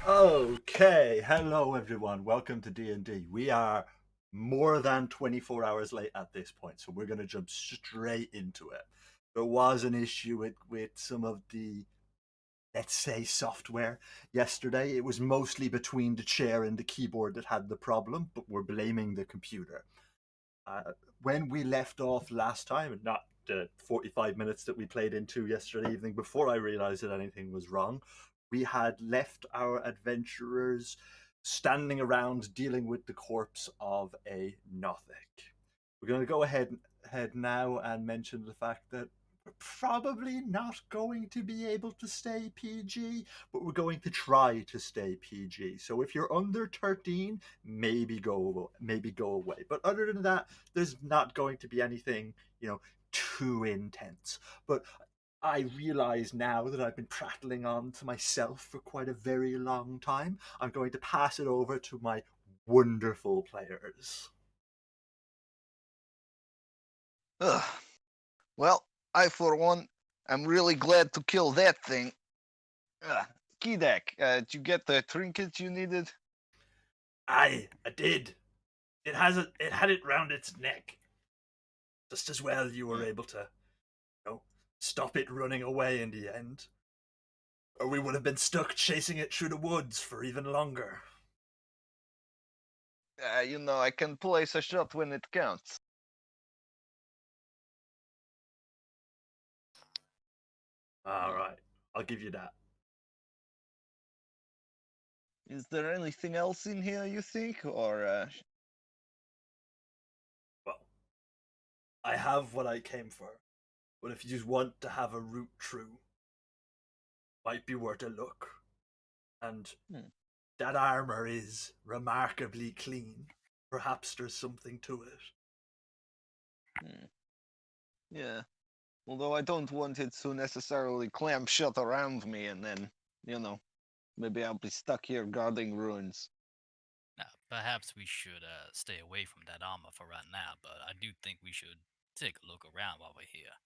Okay, hello everyone. Welcome to D&D. We are more than 24 hours late at this point, so we're going to jump straight into it. There was an issue with some of the, let's say, software yesterday. It was mostly between the chair and the keyboard that had the problem, but we're blaming the computer. When we left off last time, and not the 45 minutes that we played into yesterday evening before I realized that anything was wrong, we had left our adventurers standing around dealing with the corpse of a Nothic. We're going to go ahead now and mention the fact that we're probably not going to be able to stay PG, but we're going to try to stay PG. So if you're under 13, maybe go away. But other than that, there's not going to be anything, too intense. But I realize now that I've been prattling on to myself for quite a very long time. I'm going to pass it over to my wonderful players. Ugh. Well, I, for one, am really glad to kill that thing. Kidac, did you get the trinket you needed? Aye, I did. It had it round its neck. Just as well you were Hmm. able to, stop it running away in the end. Or we would have been stuck chasing it through the woods for even longer. I can place a shot when it counts. All Hmm. right, I'll give you that. Is there anything else in here, you think? Or, Well, I have what I came for, but if you just want to have a route through, might be worth a look. And hmm. that armor is remarkably clean. Perhaps there's something to it. Hmm. Yeah. Although I don't want it to necessarily clamp shut around me and then, maybe I'll be stuck here guarding ruins. Now, perhaps we should stay away from that armor for right now, but I do think we should take a look around while we're here.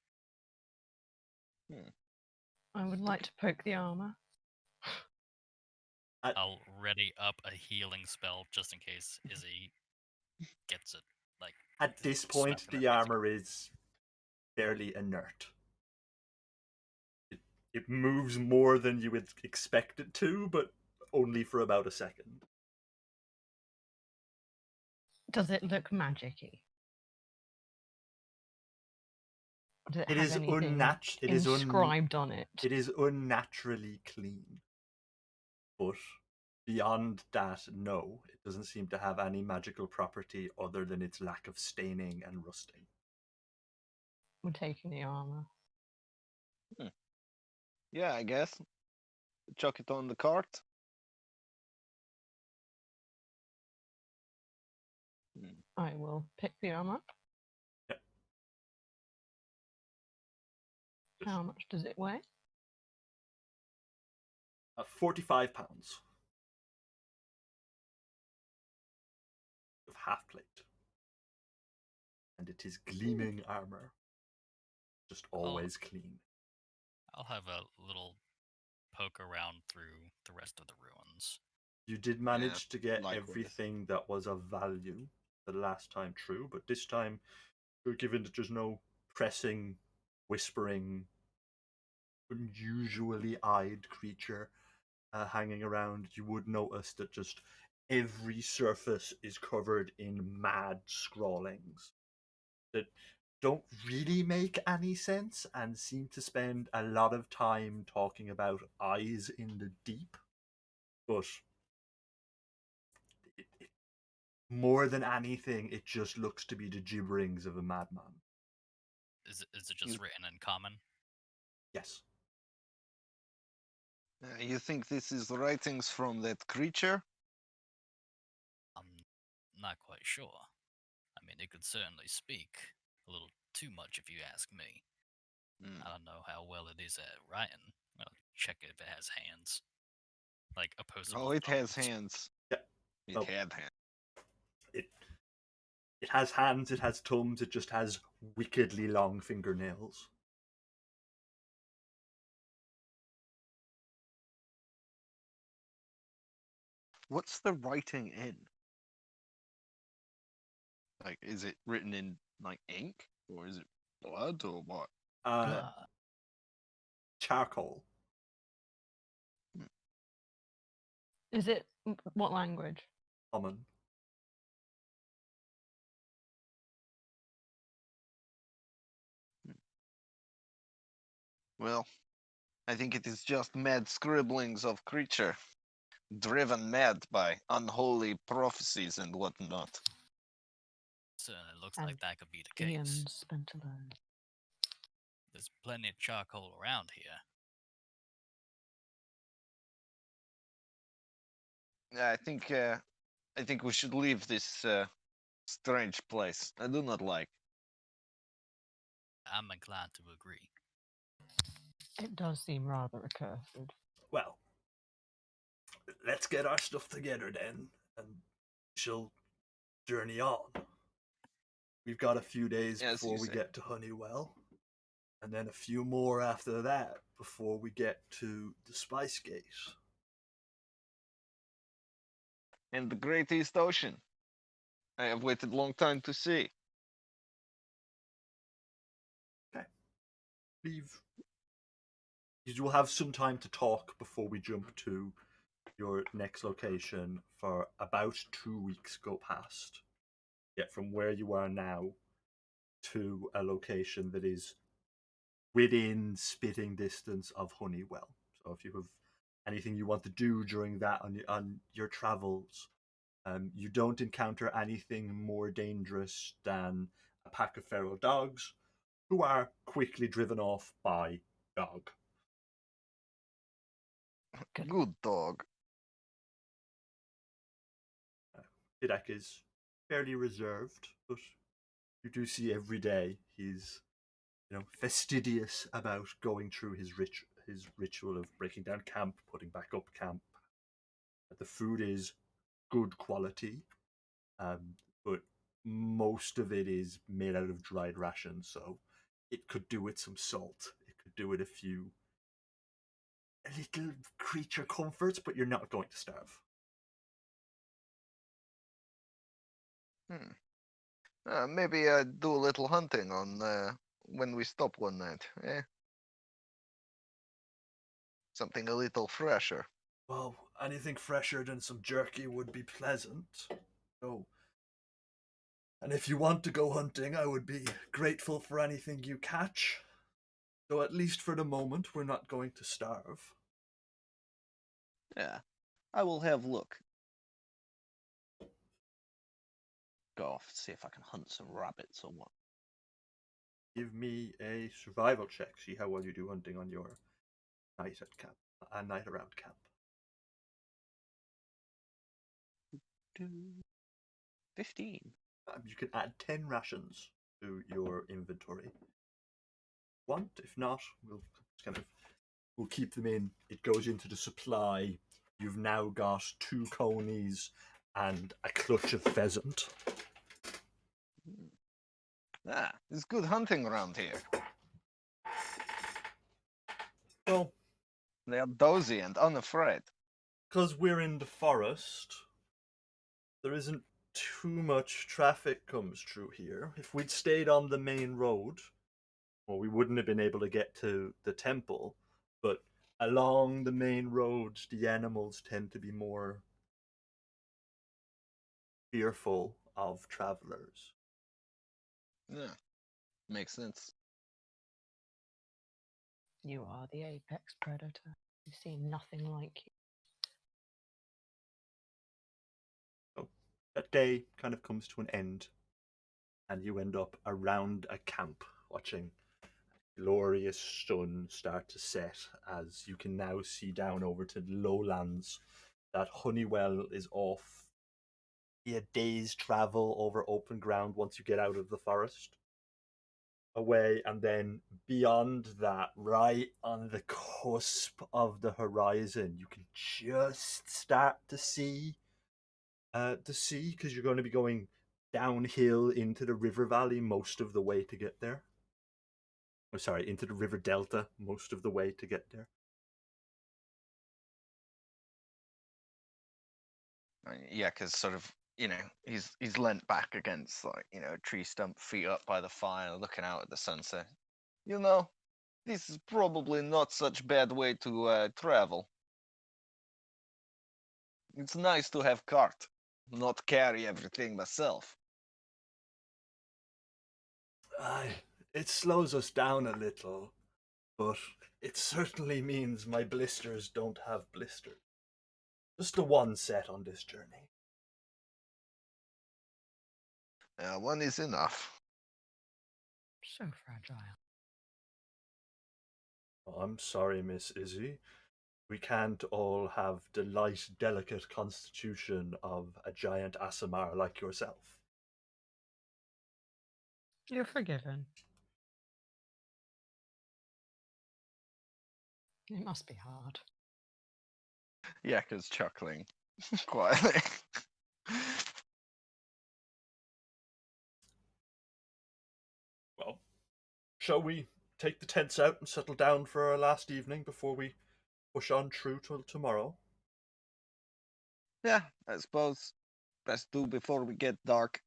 Hmm. I would like to poke the armor. I'll ready up a healing spell just in case Izzy gets it. Like At this smack point, in the the face. armor is fairly inert. It moves more than you would expect it to, but only for about a second. Does it look magic-y? Does it It have is anything inscribed on it? it is unnaturally clean. But beyond that, no, it doesn't seem to have any magical property other than its lack of staining and rusting. We're taking the armor. Hmm. Yeah, I guess. Chuck it on the cart. Hmm. I will pick the armor. Yep. How much does it weigh? 45 pounds of half plate. And it is gleaming armor. Just I'll, always clean. I'll have a little poke around through the rest of the ruins. You did Yeah, manage to get likewise. everything that was of value the last time through, but this time, given that there's no pressing, whispering, unusually eyed creature hanging around, you would notice that just every surface is covered in mad scrawlings that don't really make any sense and seem to spend a lot of time talking about eyes in the deep. But more than anything, it just looks to be the gibberings of a madman. Is it just You, written in common? Yes. you think this is the writings from that creature? I'm not quite sure. I mean, it could certainly speak. A little too much if you ask me. Hmm. I don't know how well it is at writing. I'll check if it has hands. Like opposable Oh, it has thumbs. hands. Yeah. It Well, had hands. it it has hands, it has thumbs, it just has wickedly long fingernails. What's the writing in? Like, is it written in like ink, or is it blood, or what? Uh, charcoal. Is it what language? Common. Well, I think it is just mad scribblings of creature, driven mad by unholy prophecies and whatnot. Certainly looks And like that could be the case. Ian spent alone. There's plenty of charcoal around here. I think we should leave this strange place. I do not like. I'm inclined to agree. It does seem rather accursed. Well, let's get our stuff together then, and she'll journey on. We've got a few days Yes, before you we say. get to Honeywell, and then a few more after that before we get to the Spice Gate. And the Great East Ocean. I have waited long time to see. Leave. You will have some time to talk before we jump to your next location. For about 2 weeks go past. Get from where you are now to a location that is within spitting distance of Honeywell. So if you have anything you want to do during that on your travels, you don't encounter anything more dangerous than a pack of feral dogs who are quickly driven off by dog. Good. Good dog. Kidac is fairly reserved, but you do see every day he's, fastidious about going through his ritual of breaking down camp, putting back up camp. The food is good quality, but most of it is made out of dried rations, so it could do with some salt. It could do with a little creature comforts, but you're not going to starve. Maybe do a little hunting on when we stop one night. Eh? Something a little fresher. Well, anything fresher than some jerky would be pleasant. So, and if you want to go hunting, I would be grateful for anything you catch. So at least for the moment, we're not going to starve. Yeah, I will have a look. Go off, see if I can hunt some rabbits or what. Give me a survival check. See how well you do hunting on your night at camp, a night around camp. 15. You can add 10 rations to your inventory. Want? If not, we'll keep them in. It goes into the supply. You've now got 2 conies and a clutch of pheasant. It's good hunting around here. Well, They are dozy and unafraid. because we're in the forest, there isn't too much traffic comes through here. If we'd stayed on the main road, well, we wouldn't have been able to get to the temple, but along the main roads, the animals tend to be more fearful of travelers. Yeah, makes sense. You are the apex predator. You've seen nothing like you. So that day kind of comes to an end, and you end up around a camp watching a glorious sun start to set as you can now see down over to the lowlands that Honeywell is off. A day's travel over open ground once you get out of the forest away, and then beyond that, right on the cusp of the horizon, you can just start to see the sea, because you're going to be going downhill into the river valley most of the way to get there. Oh, sorry, into the river delta most of the way to get there. Yeah, because sort of, he's leant back against a tree stump, feet up by the fire, looking out at the sunset. This is probably not such bad way to travel. It's nice to have cart, not carry everything myself. Aye, it slows us down a little, but it certainly means my blisters don't have blisters. Just the one set on this journey. One is enough. So fragile. Oh, I'm sorry, Miss Izzy. We can't all have the light, delicate constitution of a giant Asimar like yourself. You're forgiven. It must be hard. Yakka's chuckling quietly. Well, shall we take the tents out and settle down for our last evening before we push on through till tomorrow? Yeah, I suppose. Best do before we get dark.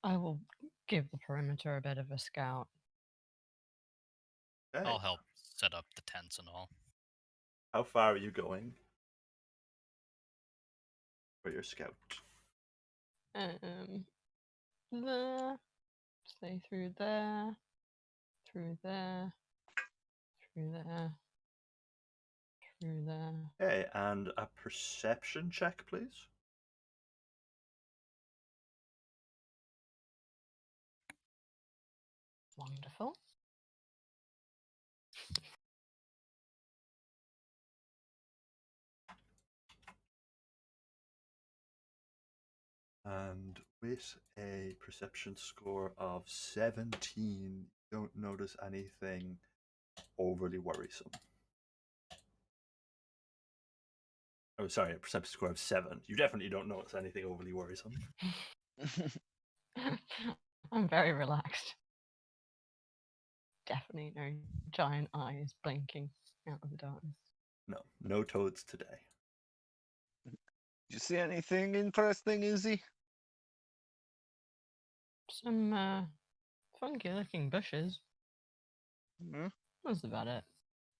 I will give the perimeter a bit of a scout. Okay. I'll help set up the tents and all. How far are you going for your scout? There. Stay through there. Through there. Through there. Through there. Okay, and a perception check, please. Wonderful. And with a perception score of 17, you don't notice anything overly worrisome. Oh, sorry, a perception score of 7. You definitely don't notice anything overly worrisome. I'm very relaxed. Definitely no giant eyes blinking out of the darkness. No, no toads today. Did you see anything interesting, Izzy? Some funky looking bushes. Hmm? That's about it.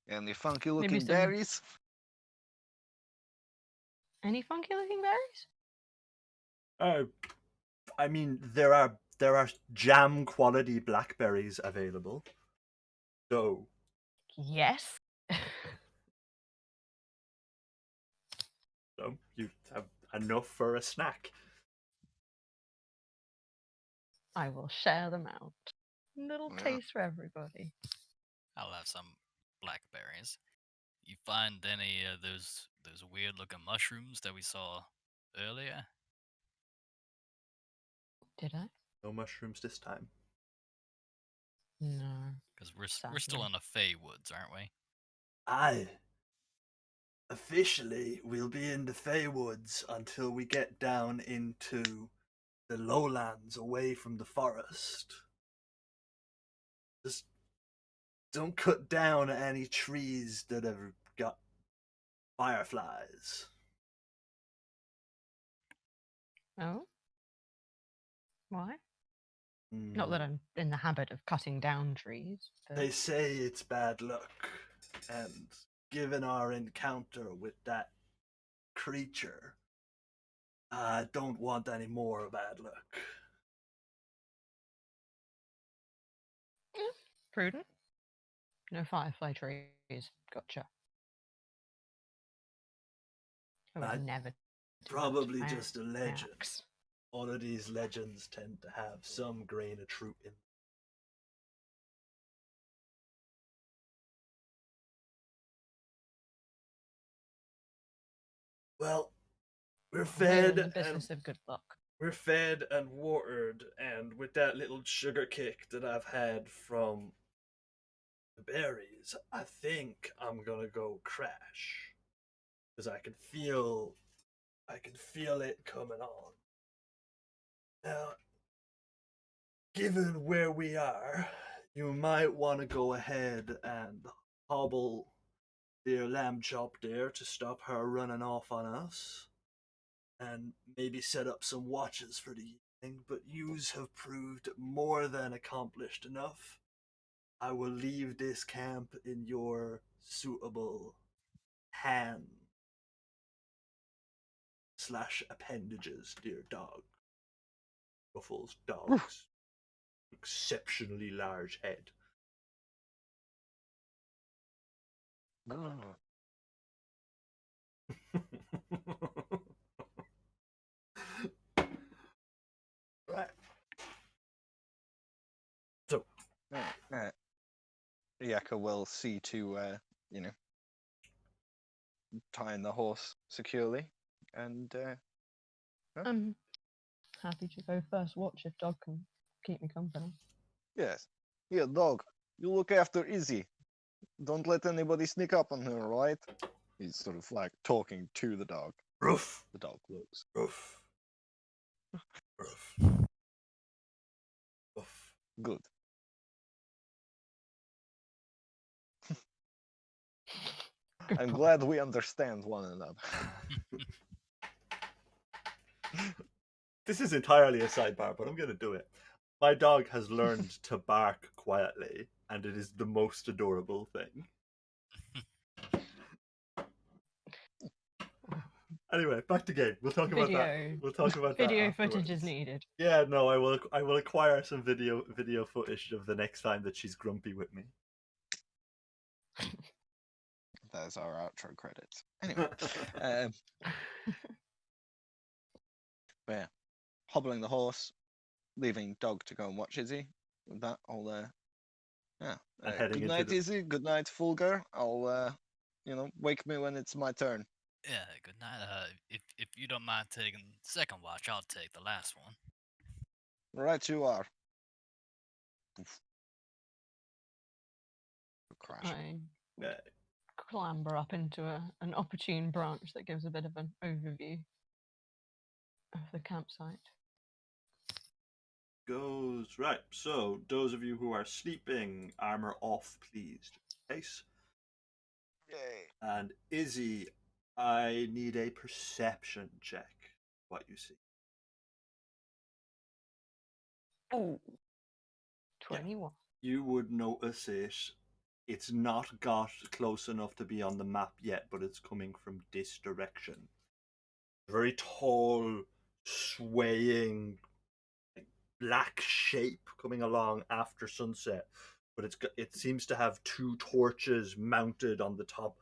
Any funky looking some- berries? Any funky looking berries? I mean, there are jam quality blackberries available. So Yes. you have enough for a snack. I will share them out. Little Yeah. taste for everybody. I'll have some blackberries. You find any of those weird looking mushrooms that we saw earlier? Did I? No mushrooms this time. No. Because we're still Sadly. in the Fey Woods, aren't we? Aye. Officially, we'll be in the Fey Woods until we get down into the lowlands away from the forest. Just don't cut down any trees that have got fireflies. Oh? Why? Not that I'm in the habit of cutting down trees, but They say it's bad luck, and given our encounter with that creature, I don't want any more bad luck. prudent. No firefly trees. Gotcha. I would I- never do that to Probably my just a legend. axe. All of these legends tend to have some grain of truth in them. Well, we're We're in fed the and business of good luck. we're fed and watered, and with that little sugar kick that I've had from the berries, I think I'm gonna go crash because I can feel it coming on. Now, given where we are, you might want to go ahead and hobble dear lamb chop there to stop her running off on us. and maybe set up some watches for the evening, but yous have proved more than accomplished enough. I will leave this camp in your suitable hand / appendages, dear dog. Ruffles dog's exceptionally large head. Right. So, Yaka will see to, tying the horse securely, and I'm happy to go first watch if Dog can keep me company. yes, here, dog, you look after Izzy. Don't let anybody sneak up on her, right? He's sort of like talking to the dog. Ruff, The dog looks. ruff, ruff, ruff. Good. I'm glad we understand one another. This is entirely a sidebar, but I'm going to do it. My dog has learned to bark quietly, and it is the most adorable thing. Anyway, back to game. We'll talk about that. We'll talk about that. Video footage is afterwards. needed. Yeah, no, I will acquire some video footage of the next time that she's grumpy with me. That's our outro credits. Anyway, yeah, hobbling the horse, leaving dog to go and watch Izzy. With that, I'll yeah. And heading good into night, the- Izzy. Good night, Fulgur. I'll wake me when it's my turn. Yeah, good night. If you don't mind taking the second watch, I'll take the last one. Right, you are. Oof. Crash. I Yeah. clamber up into an opportune branch that gives a bit of an overview of the campsite. Goes right. So those of you who are sleeping, armor off, please. Just in case. Yay. And Izzy, I need a perception check. What you see? Oh, 21. You would notice it. It's not got close enough to be on the map yet, but it's coming from this direction. Very tall, swaying, like, black shape coming along after sunset, but it seems to have two torches mounted on the top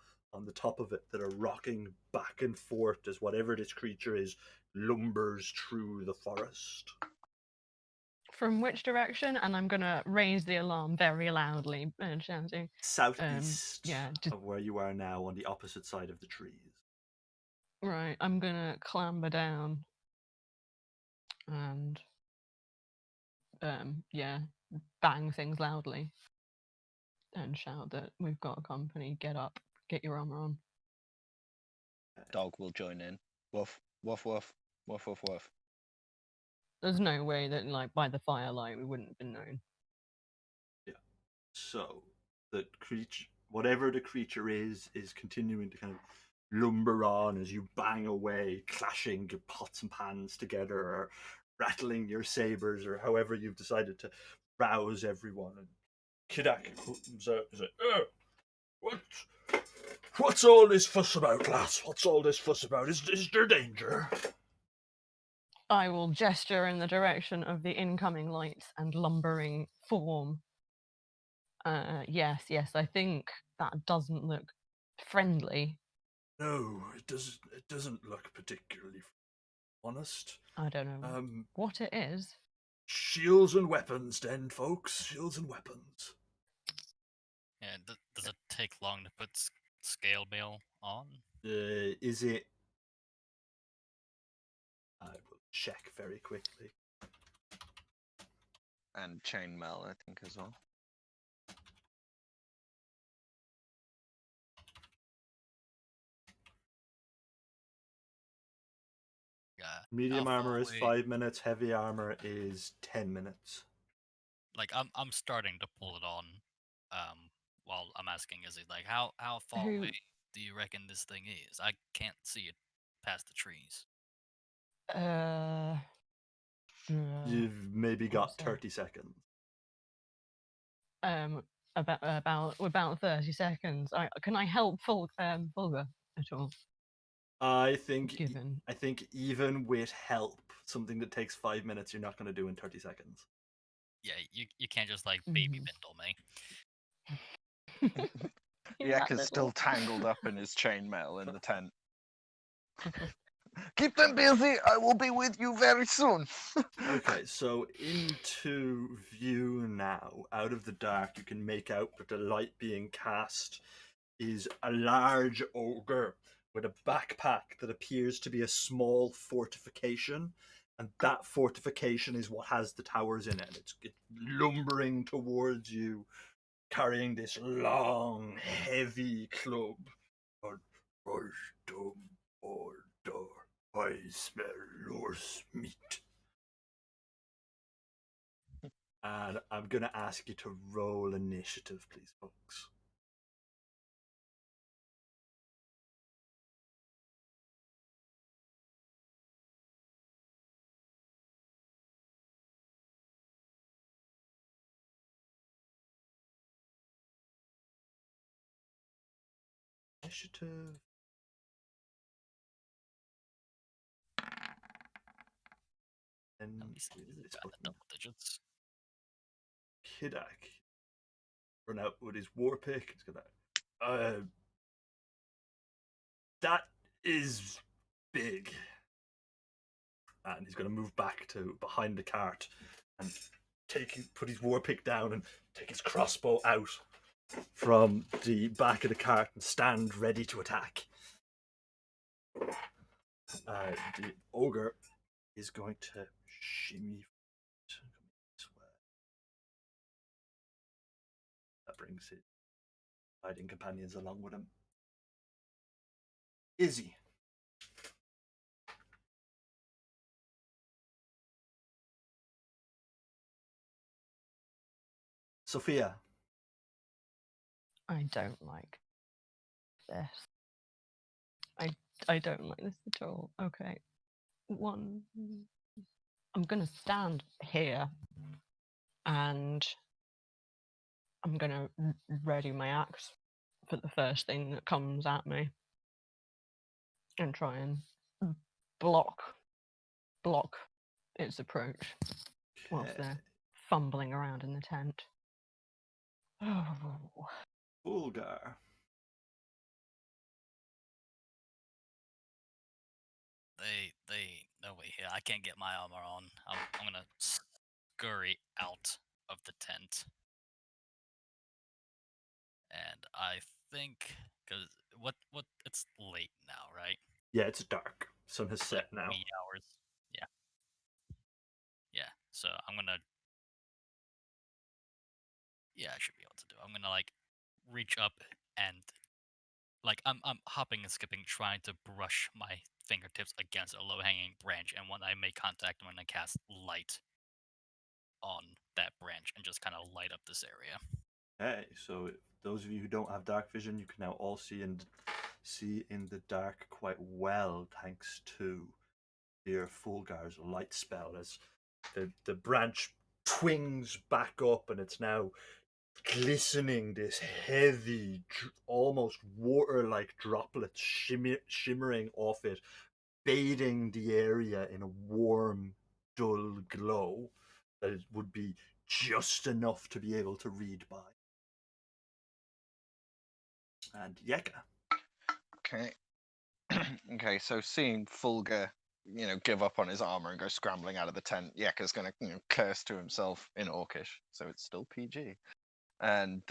of it that are rocking back and forth as whatever this creature is lumbers through the forest. From which direction? And I'm going to raise the alarm very loudly and shouting. Southeast just of where you are now, on the opposite side of the trees. right. I'm going to clamber down and bang things loudly and shout that we've got a company. Get up, get your armor on. Dog will join in. Woof, woof, woof, woof, woof, woof. There's no way that, like, by the firelight we wouldn't have been known. Yeah. So the creature, whatever the creature is continuing to kind of lumber on as you bang away, clashing your pots and pans together, or rattling your sabers, or however you've decided to rouse everyone. And Kidac comes out and says, what's all this fuss about, lass? What's all this fuss about? Is there danger? I will gesture in the direction of the incoming lights and lumbering form. Yes, I think that doesn't look friendly. No, it doesn't look particularly honest. I don't know what it is. Shields and weapons, then, folks. Shields and weapons. Yeah, does it take long to put scale mail on? Is it? I will check very quickly. And chainmail, I think, as well. Yeah. Medium how armor far is away- 5 minutes. Heavy armor is 10 minutes. Like I'm starting to pull it on. While I'm asking Izzy, like, how far Who- away do you reckon this thing is? I can't see it past the trees. Uh, You've maybe What's got that? 30 seconds. About 30 seconds. Can I help Fulga at all? I think Given. I think even with help, something that takes 5 minutes, you're not going to do in 30 seconds. Yeah, you can't just like baby Mhm. bindle me. He's Yak that is still little. tangled up in his chainmail in the tent. Keep them busy. I will be with you very soon. Okay, so into view now, out of the dark, you can make out that the light being cast is a large ogre with a backpack that appears to be a small fortification, and that fortification is what has the towers in it. It's lumbering towards you, carrying this long, heavy club. Wisdom order. I smell horse meat. And I'm going to ask you to roll initiative, please, folks. Initiative. And At least where is this got the fucking double digits. Kidac? Run out with his war pick. He's gonna. That is big. And he's gonna move back to behind the cart and put his war pick down and take his crossbow out from the back of the cart and stand ready to attack. The ogre is going to shimmy this way. That brings his hiding companions along with him. Izzy. Sophia. I don't like this. I don't like this at all. Okay. I'm gonna stand here and I'm gonna ready my axe for the first thing that comes at me and try and block its approach whilst they're fumbling around in the tent. Oh. Bulgar. They no way here. I can't get my armor on. I'm gonna scurry out of the tent. And I think because what it's late now, right? Yeah, it's dark. Sun has Like set now. wee hours. Yeah. Yeah. So I'm gonna. Yeah, I should be able to do. I'm gonna like reach up and like I'm hopping and skipping, trying to brush my fingertips against a low-hanging branch, and when I make contact, I'm gonna cast light on that branch and just kind of light up this area. Okay, so those of you who don't have dark vision, you can now all see in the dark quite well, thanks to dear Fulgar's light spell. As the branch twings back up, and it's now glistening, this heavy, almost water-like droplets shimmering off it, bathing the area in a warm, dull glow that it would be just enough to be able to read by. And Yeka. Okay. Okay, so seeing Fulga, give up on his armor and go scrambling out of the tent, Yeka's gonna curse to himself in Orcish, so it's still PG. And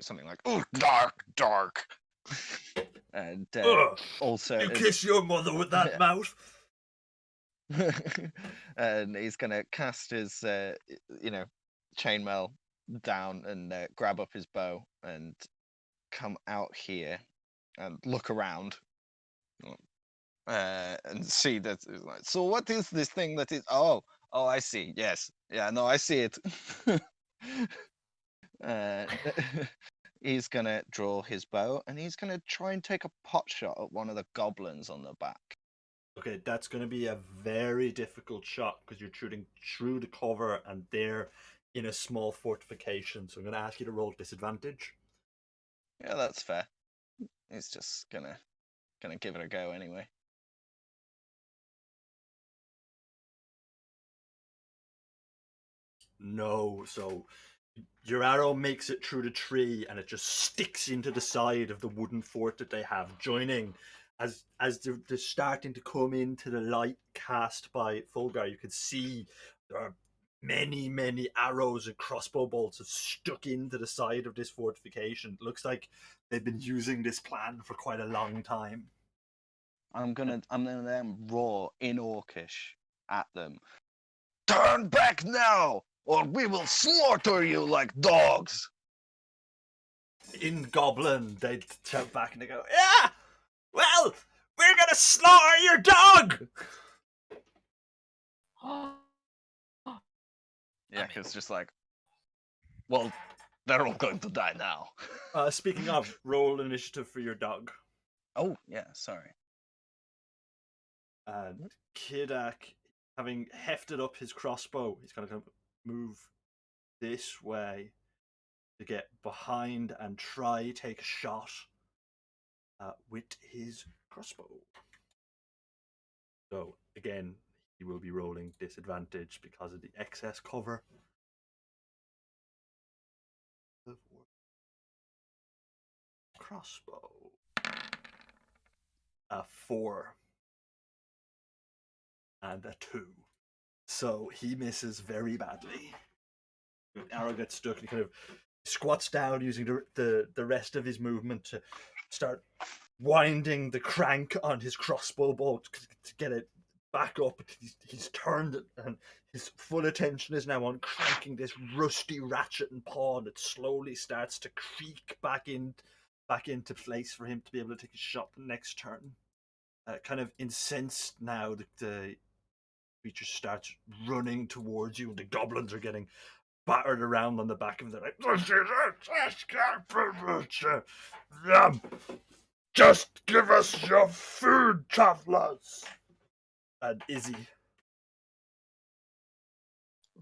something like, "Oh, dark, dark." And also You kiss your mother with that mouth? and he's gonna cast his chainmail down and grab up his bow and come out here and look around and see that. So what is this thing that is? Oh, I see. Yes, yeah, no, I see it. uh, he's gonna draw his bow and he's gonna try and take a pot shot at one of the goblins on the back. Okay, that's going to be a very difficult shot because you're shooting through the cover and they're in a small fortification. So I'm going to ask you to roll disadvantage. Yeah, that's fair. He's just gonna give it a go anyway. No, so your arrow makes it through the tree and it just sticks into the side of the wooden fort that they have, joining as they're starting to come into the light cast by Fulgar. You can see there are many arrows and crossbow bolts have stuck into the side of this fortification. It looks like they've been using this plan for quite a long time. I'm gonna then roar in Orcish at them. Turn back now, or we will slaughter you like dogs. In Goblin, they shout back and they go, "Yeah, well, we're gonna slaughter your dog." Yeah, it's just like, well, they're all going to die now. Speaking of, roll initiative for your dog. Oh yeah, sorry. And Kidac, having hefted up his crossbow, he's going to move this way to get behind and try take a shot with his crossbow. So again, he will be rolling disadvantage because of the excess cover. Crossbow. 4 and a 2. So he misses very badly. The arrow gets stuck and he kind of squats down using the rest of his movement to start winding the crank on his crossbow bolt to get it back up. He's turned it and his full attention is now on cranking this rusty ratchet and paw that slowly starts to creak back into place for him to be able to take a shot the next turn. Kind of incensed now, the creature starts running towards you and the goblins are getting battered around on the back of them. Like, just give us your food, travelers. And Izzy.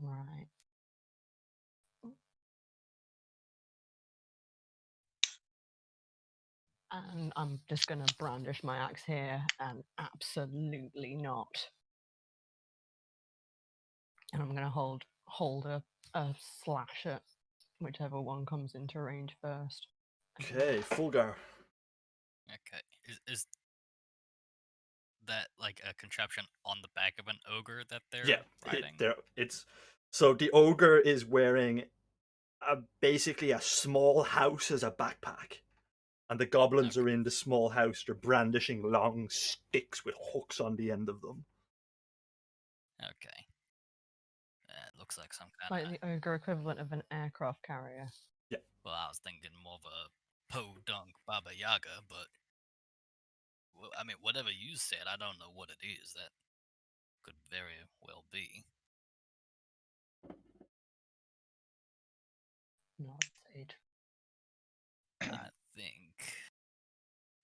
Right. And I'm just going to brandish my axe here, and absolutely not. And I'm going to hold a slash at whichever one comes into range first. Okay, Fulgar. Okay. Is that like a contraption on the back of an ogre that they're riding? It's so the ogre is wearing basically a small house as a backpack, and the goblins are in the small house. They're brandishing long sticks with hooks on the end of them. Okay. It looks like some kind Like the ogre equivalent of an aircraft carrier. Yeah. Well, I was thinking more of a podunk Baba Yaga, but well, I mean, whatever you said, I don't know what it is. That could very well be. Not Sage. I think.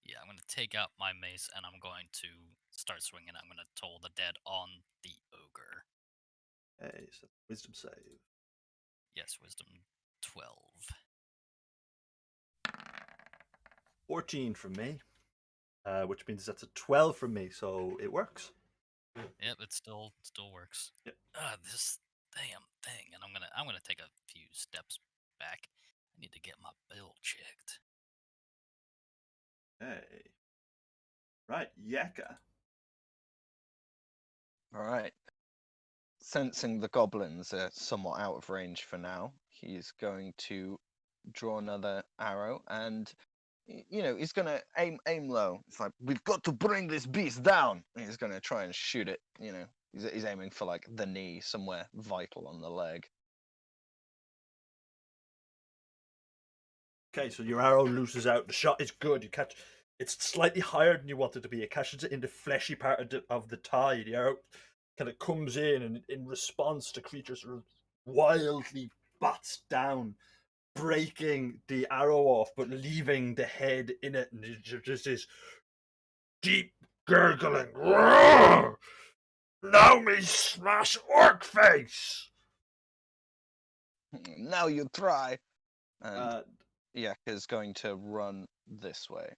Yeah, I'm going to take out my mace and I'm going to start swinging. I'm going to toll the dead on the ogre. Okay, so wisdom save. Yes, wisdom 12. 14 from me, which means that's a 12 from me, so it works. Yep, it still works. Yep. This damn thing, and I'm gonna take a few steps back. I need to get my bill checked. Okay. Right, Yeka. Alright. Sensing the goblins are somewhat out of range for now, he's going to draw another arrow and he's gonna aim low. It's like, we've got to bring this beast down. And he's gonna try and shoot it, He's aiming for like the knee, somewhere vital on the leg. Okay, so your arrow looses out. The shot is good. You catch. It's slightly higher than you want it to be. It catches it in the fleshy part of the thigh. The arrow kind of comes in, and in response, the creature sort of wildly bats down, breaking the arrow off, but leaving the head in it, and just this deep gurgling. Roar! Now me smash orc face! Now you try. And Uh, Yaka's going to run this way.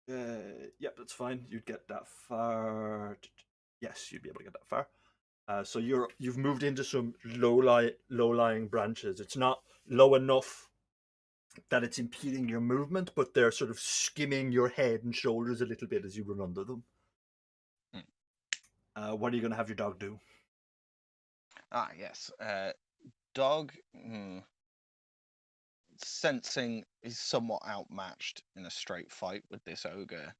yep, that's fine. You'd get that far. Yes, you'd be able to get that far. So you've moved into some low-lying branches. It's not low enough that it's impeding your movement, but they're sort of skimming your head and shoulders a little bit as you run under them. What are you going to have your dog do? Yes. Dog, sensing he's somewhat outmatched in a straight fight with this ogre.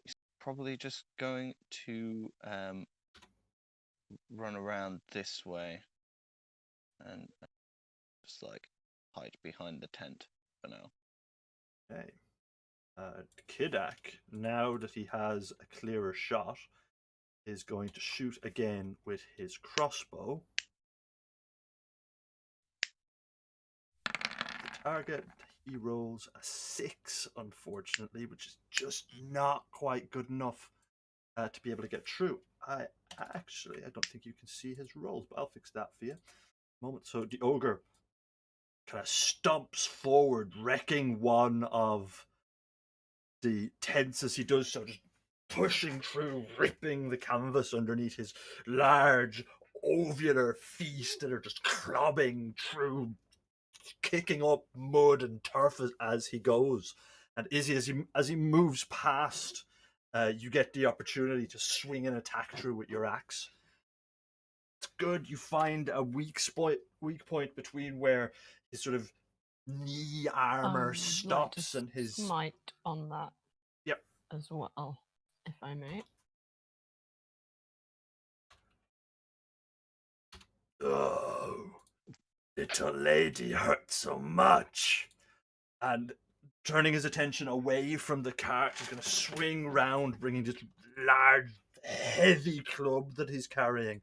He's probably just going to run around this way and just like hide behind the tent for now. Okay. Kidac, now that he has a clearer shot, is going to shoot again with his crossbow. The target, he rolls a 6, unfortunately, which is just not quite good enough to be able to get through. I don't think you can see his rolls, but I'll fix that for you. Moment. So the ogre kind of stomps forward, wrecking one of the tents as he does so, just pushing through, ripping the canvas underneath his large ovular feet that are just clobbing through, kicking up mud and turf as he goes. And Izzy, as he moves past, you get the opportunity to swing an attack through with your axe. It's good. You find a weak point between where his sort of knee armor stops and his smite on that. Yep. As well, if I may. Oh, little lady hurts so much. And turning his attention away from the cart, he's going to swing round, bringing this large, heavy club that he's carrying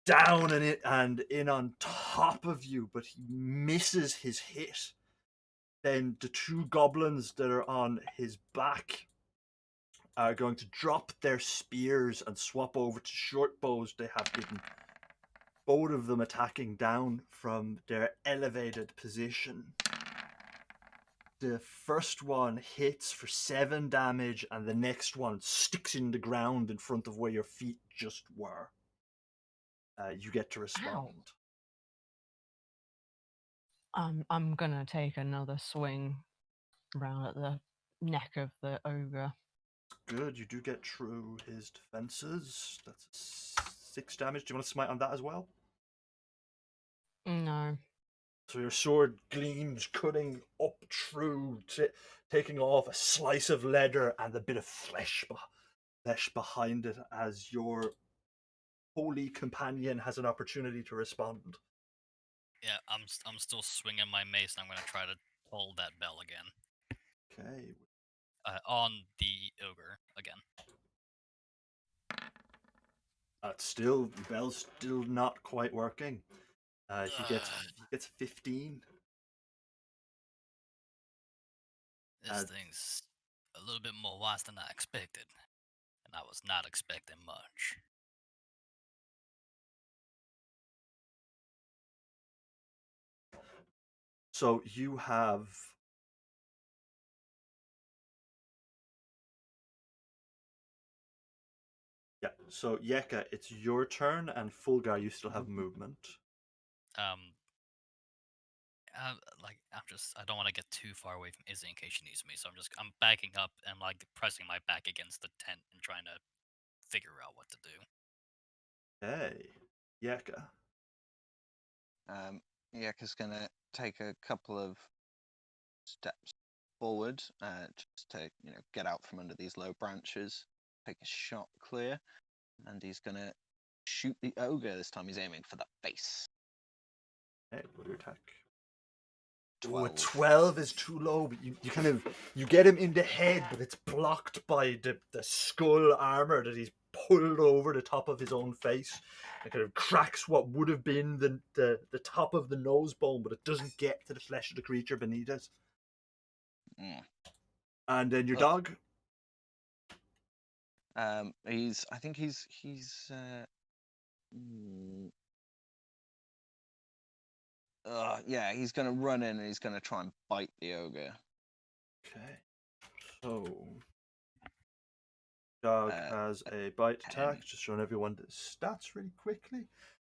down and in on top of you, but he misses his hit. Then the two goblins that are on his back are going to drop their spears and swap over to short bows they have given. Both of them attacking down from their elevated position. The first one hits for 7 damage, and the next one sticks in the ground in front of where your feet just were. You get to respond. I'm gonna take another swing round at the neck of the ogre. Good, you do get through his defenses. That's 6 damage. Do you want to smite on that as well? No. So your sword gleams, cutting up through, taking off a slice of leather and a bit of flesh behind it as your holy companion has an opportunity to respond. Yeah, I'm still swinging my mace, and I'm gonna try to hold that bell again. Okay. On the ogre again. The bell's still not quite working. He gets 15. This thing's a little bit more wise than I expected, and I was not expecting much. So you have so Yeka, it's your turn, and Fulgar, you still have movement. I don't want to get too far away from Izzy in case she needs me, so I'm backing up and like pressing my back against the tent and trying to figure out what to do. Hey, Yeka. Yaka's gonna take a couple of steps forward, just to get out from under these low branches, take a shot clear, and he's gonna shoot the ogre. This time he's aiming for the face. Hey, what your attack? 12. 12 is too low, but you get him in the head, but it's blocked by the skull armor that he's pulled over the top of his own face. It kind of cracks what would have been the top of the nose bone, but it doesn't get to the flesh of the creature beneath it. And then your dog. I think he's yeah, he's gonna run in and he's gonna try and bite the ogre. Okay. So, dog has a bite 10. attack. Just showing everyone the stats really quickly.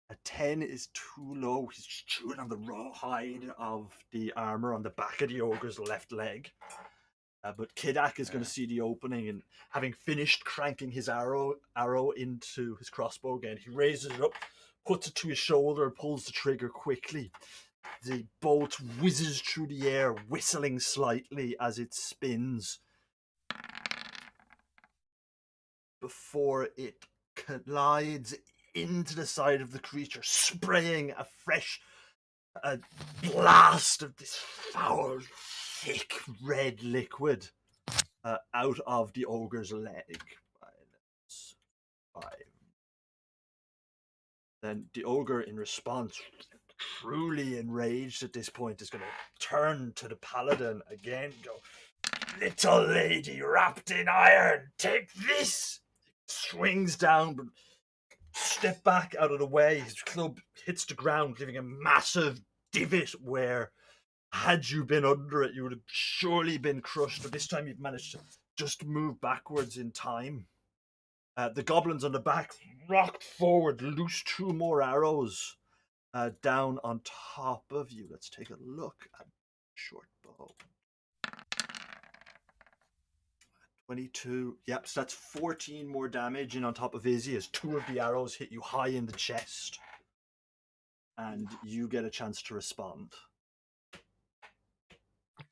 A 10 is too low. He's chewing on the raw hide of the armor on the back of the ogre's left leg. But Kidac is going to see the opening, and having finished cranking his arrow into his crossbow again, he raises it up, puts it to his shoulder, and pulls the trigger quickly. The bolt whizzes through the air, whistling slightly as it spins, before it collides into the side of the creature, spraying a fresh blast of this foul, thick red liquid out of the ogre's leg. 5. Then the ogre, in response, truly enraged at this point, is going to turn to the paladin again, go, "Little lady wrapped in iron, take this!" Swings down, but step back out of the way. His club hits the ground, leaving a massive divot where, had you been under it, you would have surely been crushed. But this time you've managed to just move backwards in time. The goblins on the back rocked forward, loose 2 more arrows down on top of you. Let's take a look at short bow. 22. Yep, so that's 14 more damage in on top of Izzy as 2 of the arrows hit you high in the chest. And you get a chance to respond.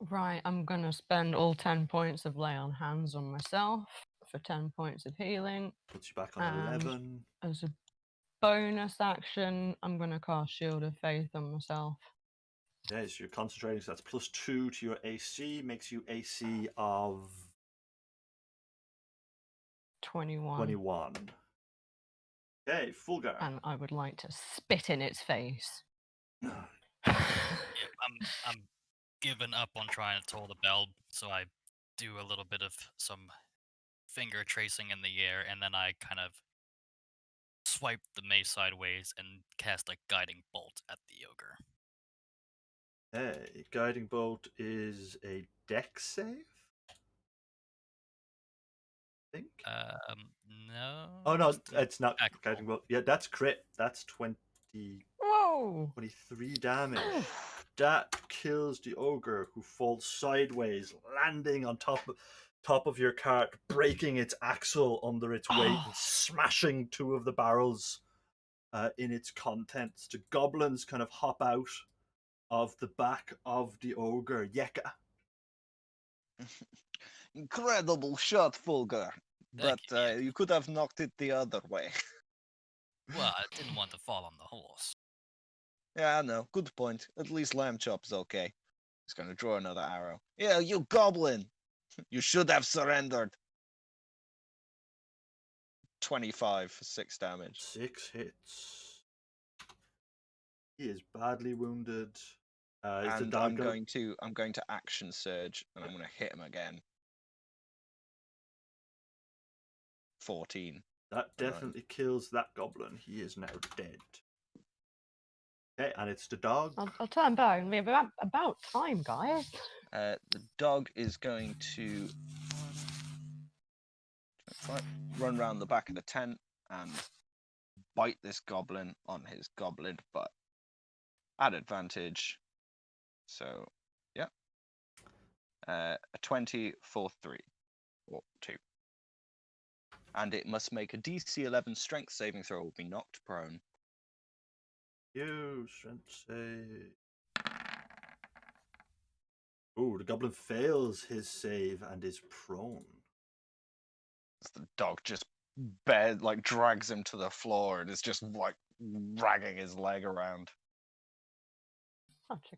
Right, I'm going to spend all 10 points of lay on hands on myself for 10 points of healing. Puts you back on And 11. as a bonus action, I'm going to cast Shield of Faith on myself. Okay, so you're concentrating, so that's +2 to your AC, makes you AC of 21. 21. Okay, Fulgar. And I would like to spit in its face. Yeah, I'm giving up on trying to toll the bell, so I do a little bit of some finger tracing in the air, and then I kind of swipe the mace sideways and cast a guiding bolt at the ogre. Hey, Guiding Bolt is a dex save? I think. No. Oh no, just an it's not attack Guiding roll. Bolt. Yeah, that's crit. That's Whoa! 23 damage. That kills the ogre, who falls sideways, landing on top of your cart, breaking its axle under its weight and smashing 2 of the barrels in its contents. The goblins kind of hop out of the back of the ogre. Yeka. Incredible shot, Fulgur. But Thank you. you could have knocked it the other way. Well, I didn't want to fall on the horse. Yeah, no, good point. At least Lamb Chop's okay. He's gonna draw another arrow. Yeah, you goblin! You should have surrendered. 25 for 6 damage. 6 hits. He is badly wounded. And I'm going to action surge, and I'm going to hit him again. 14. That definitely kills that goblin. He is now dead. Okay, and it's the dog. I'll turn back. About time, guys. The dog is going to run around the back of the tent and bite this goblin on his goblin butt at advantage. So, yeah. A 20 for 3 or 2. And it must make a DC 11 strength saving throw, will be knocked prone. You strength save. Ooh, the goblin fails his save and is prone. The dog just drags him to the floor and is just like dragging his leg around. Such a...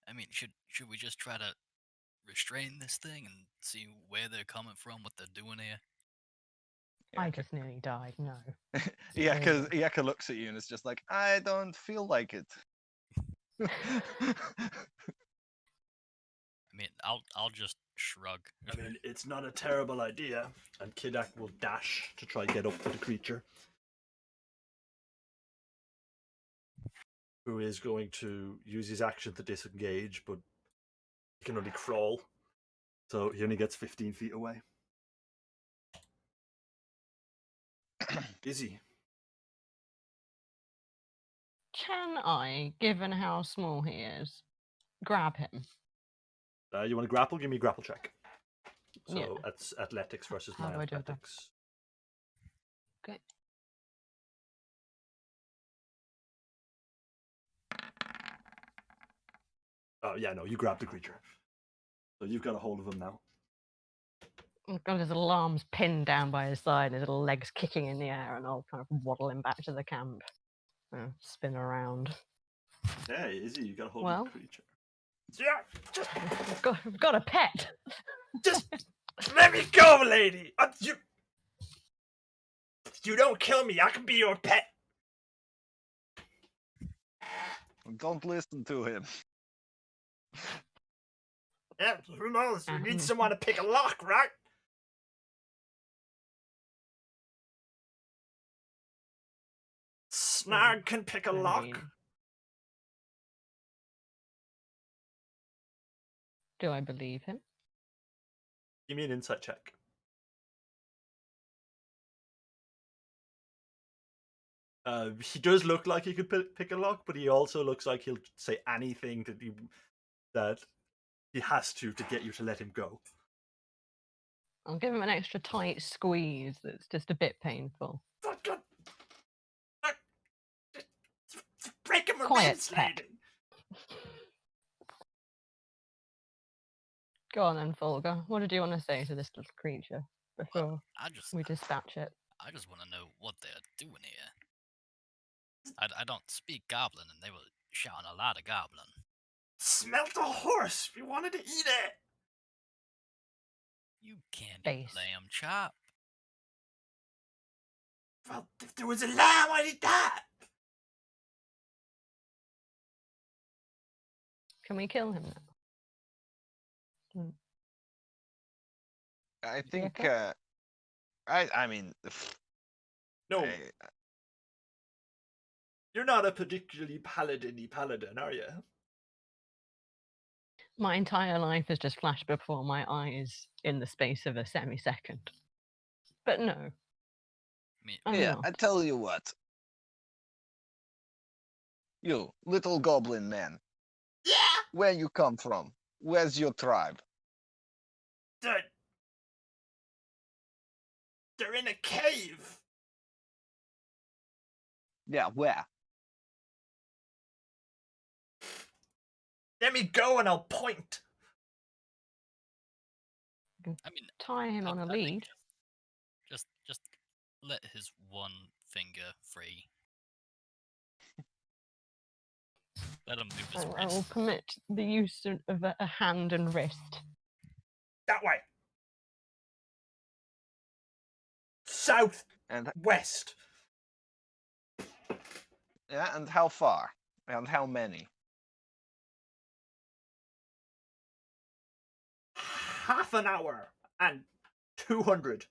I mean, should we just try to restrain this thing and see where they're coming from, what they're doing here? I just nearly died, no. Yeka looks at you and is just like, I don't feel like it. I'll just shrug. I mean, it's not a terrible idea. And Kidac will dash to try get up to the creature, who is going to use his action to disengage, but he can only crawl, so he only gets 15 feet away. Izzy. Can I, given how small he is, grab him? You want to grapple? Give me a grapple check. So Yeah. that's athletics versus How my do I do that? athletics. Okay. Oh, yeah, no, you grab the creature. So you've got a hold of him now. I've got his little arms pinned down by his side, his little legs kicking in the air, and I'll kind of waddle him back to the camp. Spin around. Hey, Izzy, you got a hold Well. of the creature. Yeah, just I've got a pet! Just let me go, lady. You don't kill me. I can be your pet. Don't listen to him. Yeah, who knows? We need someone to pick a lock, right? Snarg can pick a I lock. mean, do I believe him? Give me an insight check. He does look like he could pick a lock, but he also looks like he'll say anything that he has to get you to let him go. I'll give him an extra tight squeeze that's just a bit painful. Break him Quiet, ribs, pet. lady. Go on then, Folger. What did you want to say to this little creature before we dispatch it? I just want to know what they're doing here. I don't speak Goblin, and they were shouting a lot of Goblin. Smelt a horse. We wanted to eat it. You can't Base. eat lamb chop. Well, if there was a lamb, I'd eat that. Can we kill him now? I think. okay? I mean. No, you're not a particularly paladin-y paladin, are you? My entire life has just flashed before my eyes in the space of a semi-second. But no. I mean, I'm Yeah, not. I tell you what. You, little goblin man. Yeah. Where you come from? Where's your tribe? They're in a cave. Yeah, where? Let me go and I'll point. I mean, Tie him on a I think lead. Just let his one finger free. Let him move his I will wrist. permit the use of a hand and wrist. That way. South. And West. yeah, and how far? And how many? Half an hour and 200.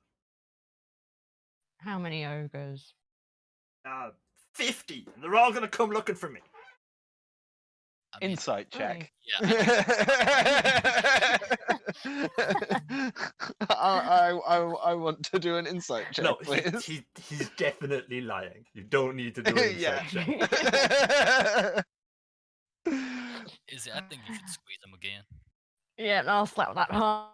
How many ogres? 50. They're all gonna come looking for me. I mean, Insight check. yeah, I want to do an insight check, No, please. he's definitely lying. You don't need to do an Yeah. insight check. I think you should squeeze him again. Yeah, and I'll slap that arm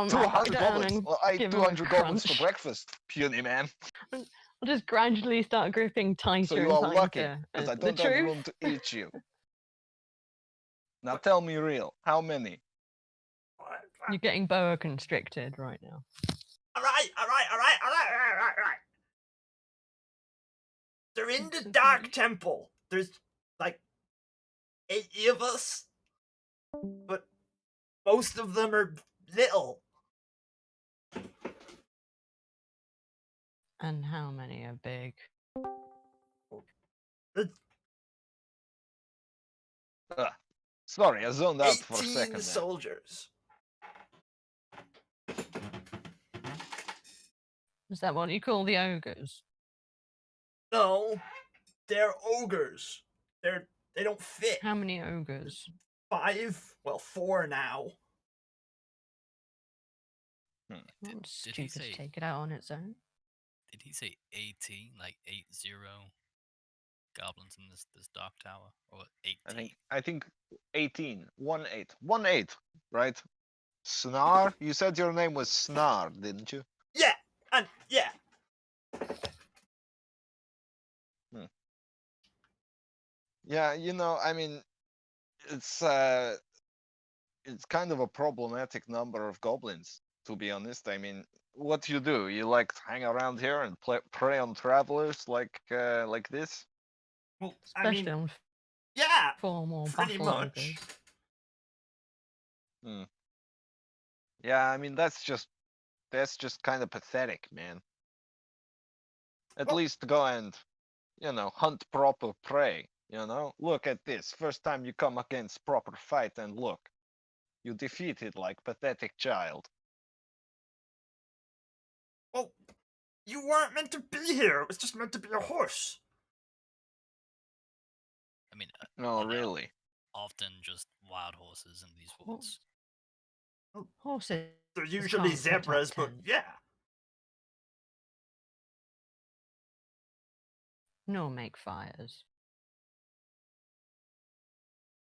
200 down goblins. and Well, I ate give him a 200 goblins for crunch. breakfast, puny man. I'll just gradually start gripping tighter So you and are tighter. lucky, because I The don't have truth? room to eat you. Now tell me real, how many? You're getting boa constricted right now. All right. They're in the Dark Temple. There's like 8 of us, but most of them are little. And how many are big? Sorry, I zoned out for a 18 second there. soldiers. Is that what you call the ogres? No, they're ogres. They don't fit. How many ogres? 5? Well, 4 now. Not Did he stupid to say? take it out on its own. Did he say 18? Like 80 goblins in this dark tower, or 18? I think 18. 1-8. 1-8, right? Snar? You said your name was Snar, didn't you? Yeah, and yeah. Yeah, I mean, it's kind of a problematic number of goblins, to be honest. I mean, what do? You like hang around here and prey on travelers like this? Well, Especially on yeah, form or pretty battle much. ogres. Yeah, I mean that's just kind of pathetic, man. At Well- least go and hunt proper prey. Look at this. First time you come against proper fight, and look, you defeated like pathetic child. Well, you weren't meant to be here. It was just meant to be a horse. I mean, No, are there really. often just wild horses in these woods? Horses. They're usually can't put up zebras, but tents. yeah. Nor make fires.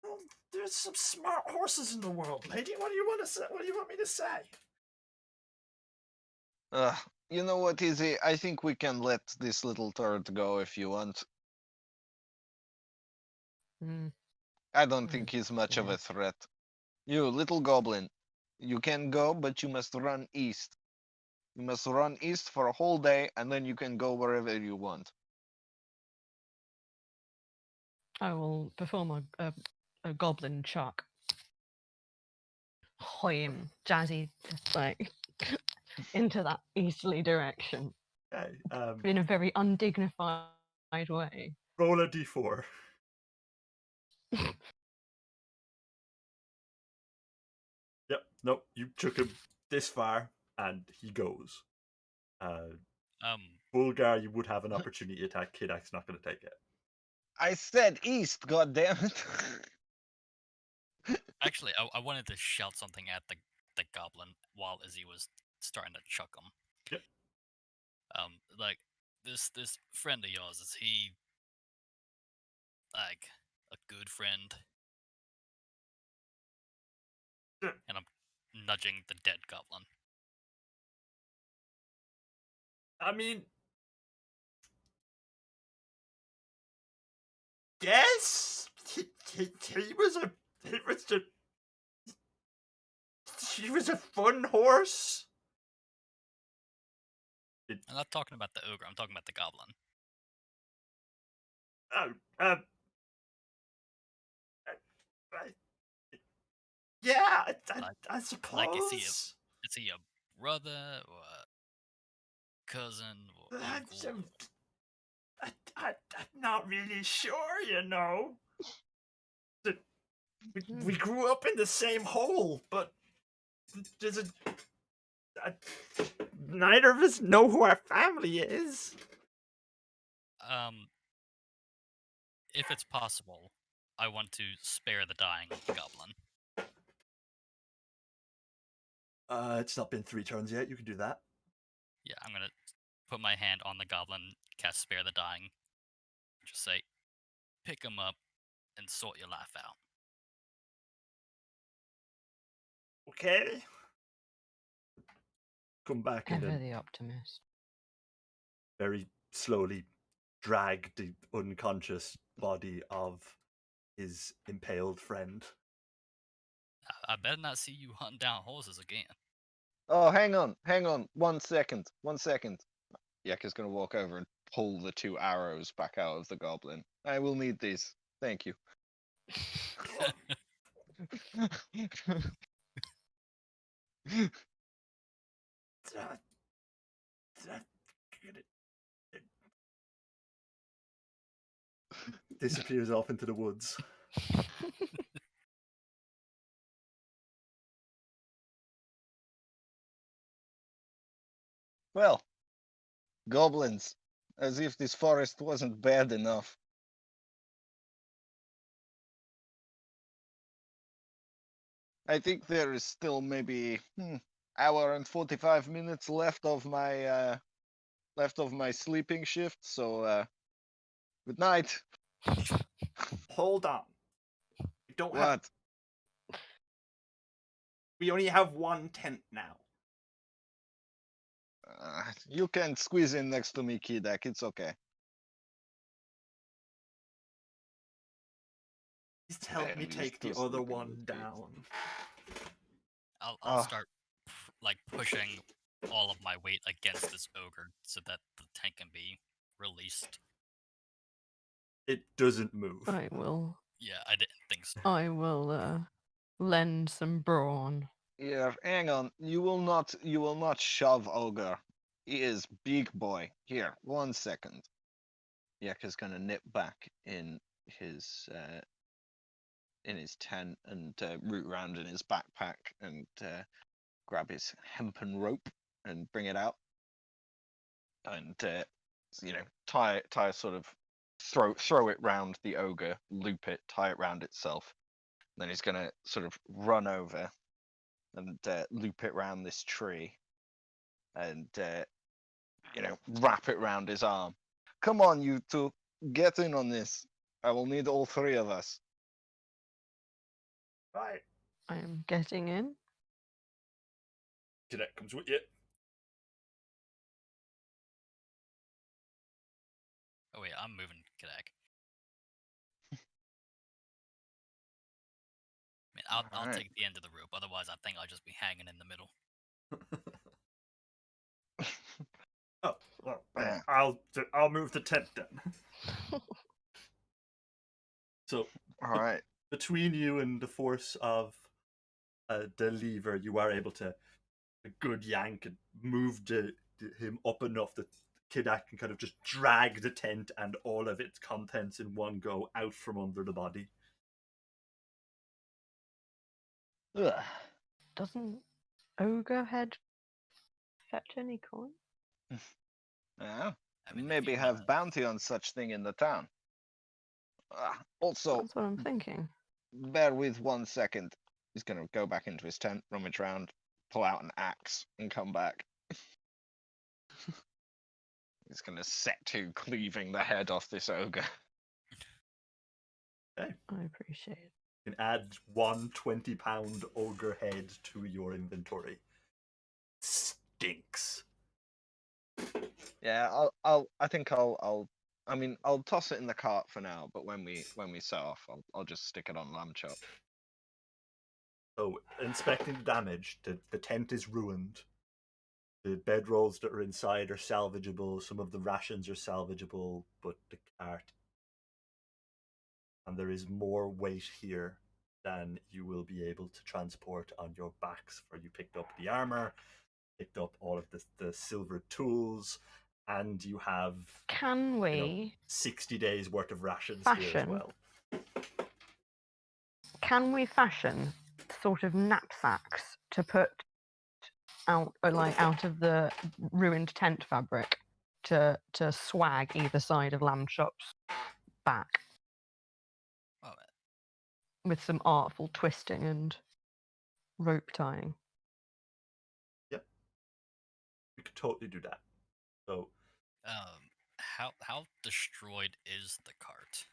Well, there's some smart horses in the world, lady. What do you want to say? What do you want me to say? You know what, Izzy? I think we can let this little turd go if you want. Mm. I don't think he's much of yeah. a threat. You, little goblin, you can go, but you must run east. You must run east for a whole day, and then you can go wherever you want. I will perform a goblin chuck. Hoim, jazzy, just like into that easterly direction Okay. in a very undignified way. Roll a d4. Yep. Nope. You took him this far, and he goes. Bulgar, you would have an opportunity to attack. Kidac's not going to take it. I said east, goddammit. Actually, I wanted to shout something at the goblin while Izzy was starting to chuck him. Yep. Like this friend of yours, is he like a good friend? Yeah. And I'm nudging the dead goblin. I mean, yes, he was a fun horse. I'm not talking about the ogre. I'm talking about the goblin. Yeah, Like- I suppose. Like, is he a brother or a cousin or uncle? I'm not really sure, you know. We grew up in the same hole, but there's neither of us know who our family is. If it's possible, I want to spare the dying of the goblin. It's not been 3 turns yet. You can do that. Yeah, I'm gonna put my hand on the goblin, cast spare the dying. Just say, pick him up and sort your life out. Okay. Come back and Ever then the optimist. very slowly drag the unconscious body of his impaled friend. I better not see you hunting down horses again. Oh, hang on. 1 second. 1 second. Yak is going to walk over and pull the 2 arrows back out of the goblin. I will need these. Thank you. Disappears off into the woods. Well, Goblins. As if this forest wasn't bad enough. I think there is still maybe hour and 45 minutes left of my sleeping shift. So good night. Hold on. We don't have. What? We only have one tent now. You can squeeze in next to me, Kidac. It's okay. Please help me I'm take used to the other sleeping one with me. down. I'll Ah. start like pushing all of my weight against this ogre so that the tank can be released. It doesn't move. I will. Yeah, I didn't think so. I will lend some brawn. Here, hang on. You will not shove Ogre. He is big boy. Here, 1 second. Yak is gonna nip back in his tent and root around in his backpack and grab his hempen rope and bring it out. And tie sort of throw it round the ogre, loop it, tie it round itself. Then he's gonna sort of run over and loop it round this tree and wrap it round his arm. Come on, you two, get in on this. I will need all three of us. Right. I am getting in. Kidac comes with you. Oh wait, I'm moving Kidac. I mean, I'll Alright. take the end of the rope. Otherwise, I think I'll just be hanging in the middle. Oh, well, Yeah. I'll move the tent then. So All right. between you and the force of the lever, you are able to a good yank and move him up enough that Kidac can kind of just drag the tent and all of its contents in one go out from under the body. Ugh. Doesn't ogre head fetch any coin? Yeah. I mean, if Maybe you have wanna- bounty on such thing in the town. Also, That's what I'm thinking. bear with 1 second. He's gonna go back into his tent, rummage around, pull out an axe, and come back. He's gonna set to cleaving the head off this ogre. Okay. I appreciate it. You can add 120-pound ogre head to your inventory. Stinks. Yeah, I'll toss it in the cart for now, but when we set off, I'll just stick it on lamb chop. So, inspecting the damage, the tent is ruined. The bedrolls that are inside are salvageable. Some of the rations are salvageable, but the cart. And there is more weight here than you will be able to transport on your backs. For you picked up the armor, picked up all of the silver tools, and you have Can we 60 days worth of rations here as Fashion. well. can we fashion sort of knapsacks to put out out of the ruined tent fabric to swag either side of lamb chop's back Oh, with some artful twisting and rope tying? You could totally do that. So, how destroyed is the cart?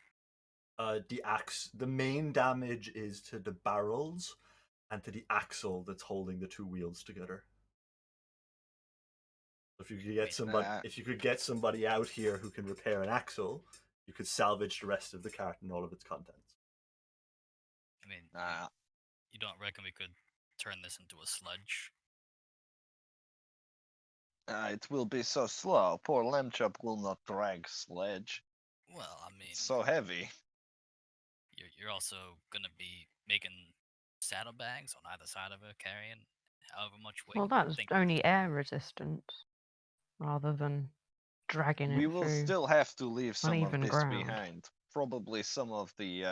the axe, the main damage is to the barrels and to the axle that's holding the two wheels together. If you could get somebody out here who can repair an axle, you could salvage the rest of the cart and all of its contents. I mean, Nah. you don't reckon we could turn this into a sludge? It will be so slow. Poor lamb chop will not drag sledge. Well, I mean, It's so heavy. you're also gonna be making saddlebags on either side of it, carrying however much weight. Well, that's Think- only air resistant rather than dragging We it will through. still have to leave some of uneven this ground. behind. Probably some of the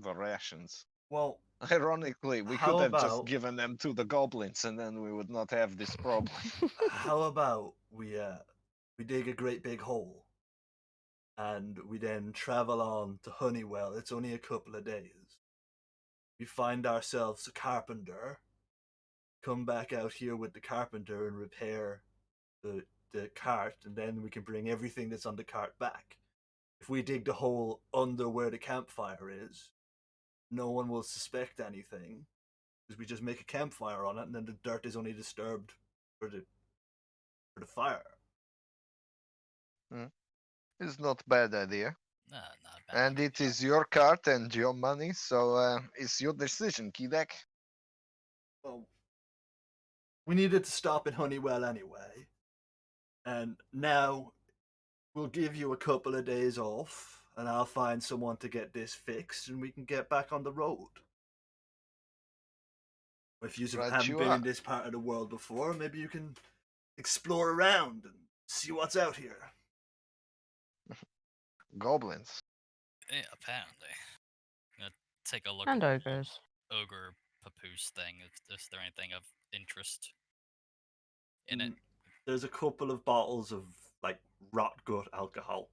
rations. Well, Ironically, we How could have just about- given them to the goblins, and then we would not have this problem. how about we we dig a great big hole, and we then travel on to Honeywell. It's only a couple of days. We find ourselves a carpenter, come back out here with the carpenter and repair the cart, and then we can bring everything that's on the cart back. If we dig the hole under where the campfire is, no one will suspect anything, because we just make a campfire on it, and then the dirt is only disturbed for the fire. It's not a bad idea. No, not a bad And idea. it is your cart and your money, so it's your decision, Kidac. Well, we needed to stop in Honeywell anyway, and now we'll give you a couple of days off, and I'll find someone to get this fixed, and we can get back on the road. If you Right, haven't you been are. in this part of the world before, maybe you can explore around and see what's out here. Goblins. Yeah, apparently. I'm gonna take a look And at the ogres. ogre papoose thing. Is there anything of interest in it? There's a couple of bottles of like rot gut alcohol.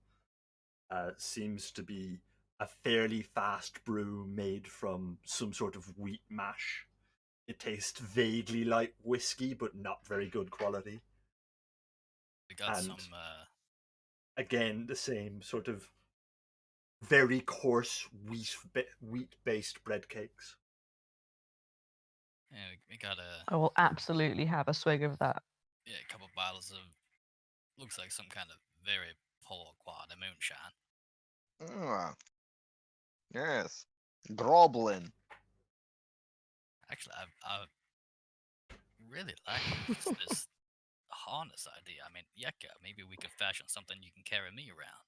Seems to be a fairly fast brew made from some sort of wheat mash. It tastes vaguely like whiskey, but not very good quality. We got And- some. Again, the same sort of very coarse wheat-based bread cakes. Yeah, we got a I will absolutely have a swig of that. couple bottles of. Looks like some kind of very poor quality moonshine. Ah. Yes. Groblin. Actually, I really like this harness idea. I mean, Yeka, maybe we could fashion something you can carry me around.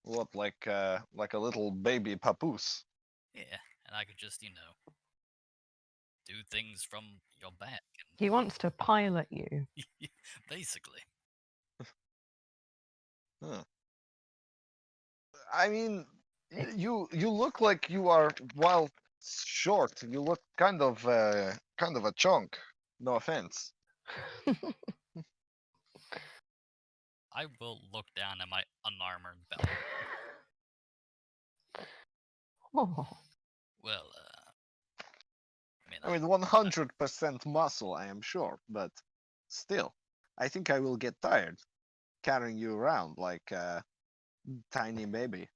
What, like a little baby papoose? Yeah, and I could just, do things from your back. He wants to pilot you. And basically. Huh. I mean, you look like you are, while short, you look kind of a chunk. No offense. I will look down at my unarmored belt. Oh, Well, I mean, 100% muscle, I am sure, but still, I think I will get tired carrying you around like a tiny baby.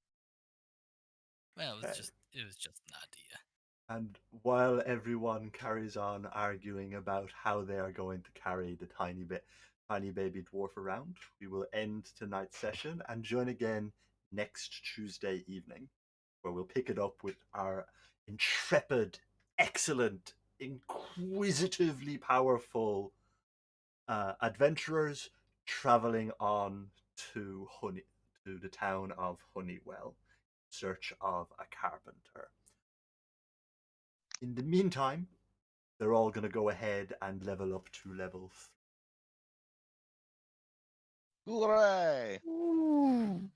well, Okay. it was just an idea. And while everyone carries on arguing about how they are going to carry the tiny baby dwarf around, we will end tonight's session and join again next Tuesday evening, where we'll pick it up with our intrepid, excellent, inquisitively powerful adventurers traveling on to the town of Honeywell, in search of a carpenter. In the meantime, they're all going to go ahead and level up to level 3. Hooray! ooh.